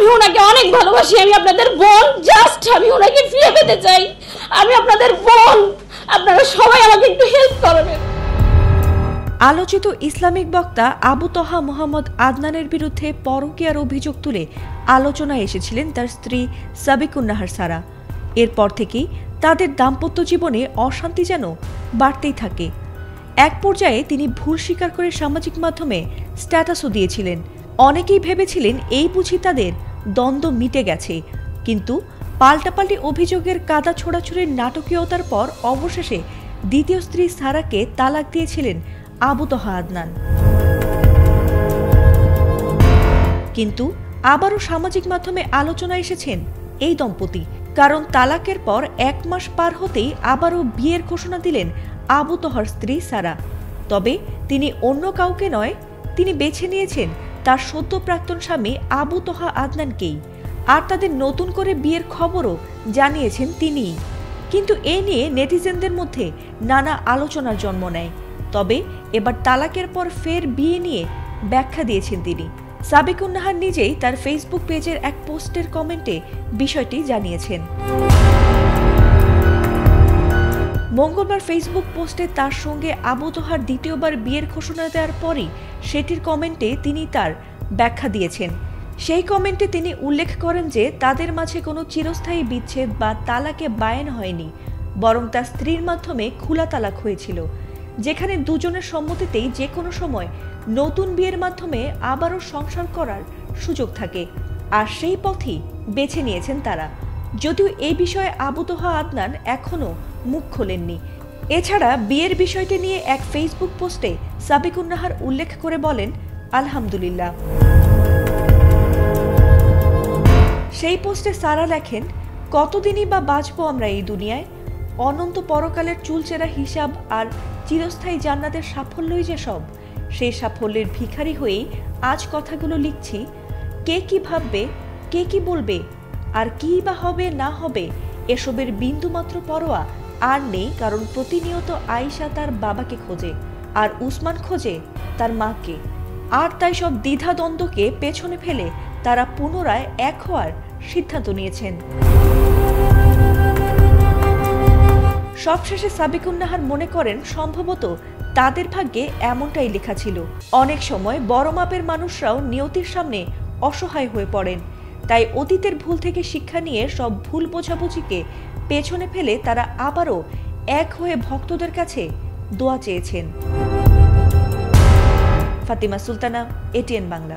আমি ওনাকে অনেক ভালোবাসি, আমি আপনাদের বোন, জাস্ট আমি ওনাকে ফিরে পেতে চাই, আমি আপনাদের বোন, আপনারা সবাই আমাকে একটু হেল্প করবেন। আলোচিত ইসলামিক বক্তা আবু তহা মোহাম্মদ আদনানের বিরুদ্ধে পরকীয়ার অভিযোগ তুলে আলোচনায় এসেছিলেন তার স্ত্রী সাবিকুন নাহার সারা। এরপর থেকেই তাদের দাম্পত্য জীবনে অশান্তি যেন বাড়তেই থাকে। এক পর্যায়ে তিনি ভুল স্বীকার করে সামাজিক মাধ্যমে স্ট্যাটাসও দিয়েছিলেন। অনেকেই ভেবেছিলেন এই বুঝি তাদের দ্বন্দ্ব মিটে গেছে, কিন্তু পাল্টাপাল্টি অভিযোগের কাদা ছোড়াছুড়ির নাটকীয়তার পর অবশেষে দ্বিতীয় স্ত্রী সারাকে তালাক দিয়েছিলেন আবু তহা আদনান। কিন্তু আবারও সামাজিক মাধ্যমে আলোচনায় এসেছেন এই দম্পতি, কারণ তালাকের পর 1 মাস পার হতেই আবারও বিয়ের ঘোষণা দিলেন আবু তহার স্ত্রী সারা। তবে তিনি অন্য কাউকে নয়, তিনি বেছে নিয়েছেন তার সদ্য প্রাক্তন স্বামী আবু তহা আদনানকেই। আর তাদের নতুন করে বিয়ের খবরও জানিয়েছেন তিনিই। কিন্তু এ নিয়ে নেটিজেনদের মধ্যে নানা আলোচনার জন্ম নেয়। তবে এবার তালাকের পর ফের বিয়ে নিয়ে ব্যাখ্যা দিয়েছেন তিনি। সাবিকুন নাহার নিজেই তার ফেসবুক পেজের এক পোস্টের কমেন্টে বিষয়টি জানিয়েছেন। মঙ্গলবার ফেসবুক পোস্টে তার সঙ্গে আবু তহার দ্বিতীয়বার বিয়ের ঘোষণা দেওয়ার পরই সেটির কমেন্টে তিনি তার ব্যাখ্যা দিয়েছেন। সেই কমেন্টে তিনি উল্লেখ করেন যে তাদের মাঝে কোনো চিরস্থায়ী বিচ্ছেদ বা তালাকে বায়ান হয়নি, বরং তার স্ত্রীর মাধ্যমে খোলা তালাক হয়েছিল, যেখানে দুজনের সম্মতিতেই যে কোনো সময় নতুন বিয়ের মাধ্যমে আবারও সংসার করার সুযোগ থাকে। আর সেই পথই বেছে নিয়েছেন তারা। যদিও এই বিষয়ে আবু তহা আদনান এখনও মুখ খোলেননি। এছাড়া বিয়ের বিষয়টি নিয়ে এক ফেসবুক পোস্টে সাবিকুন নাহার উল্লেখ করে বলেন, আলহামদুলিল্লাহ। সেই পোস্টে সারা লেখেন, কতদিনই বা বাঁচবো আমরা এই দুনিয়ায়, অনন্ত পরকালের চুলচেরা হিসাব আর চিরস্থায়ী জান্নাতের সাফল্যই যে সব। সেই সাফল্যের ভিখারি হয়েই আজ কথাগুলো লিখছি। কে কি ভাববে, কে কি বলবে, আর কি বা হবে না হবে, এসবের বিন্দুমাত্র পরোয়া আর নেই, কারণ প্রতিনিয়ত আয়েশা তার বাবাকে খোঁজে আর উসমান খোঁজে তার মাকে। আর তাই সব দ্বিধা দ্বন্দ্বকে পেছনে ফেলে তারা পুনরায় এক হওয়ার সিদ্ধান্ত নিয়েছেন। সবশেষে সাবিকুন নাহার মনে করেন, সম্ভবত তাদের ভাগ্যে এমনটাই লেখা ছিল। অনেক সময় বড় মাপের মানুষরাও নিয়তির সামনে অসহায় হয়ে পড়েন। তাই অতীতের ভুল থেকে শিক্ষা নিয়ে সব ভুল বোঝাবুঝিকে পেছনে ফেলে তারা আবারও এক হয়ে ভক্তদের কাছে দোয়া চেয়েছেন। ফাতিমা সুলতানা, এটিএন বাংলা।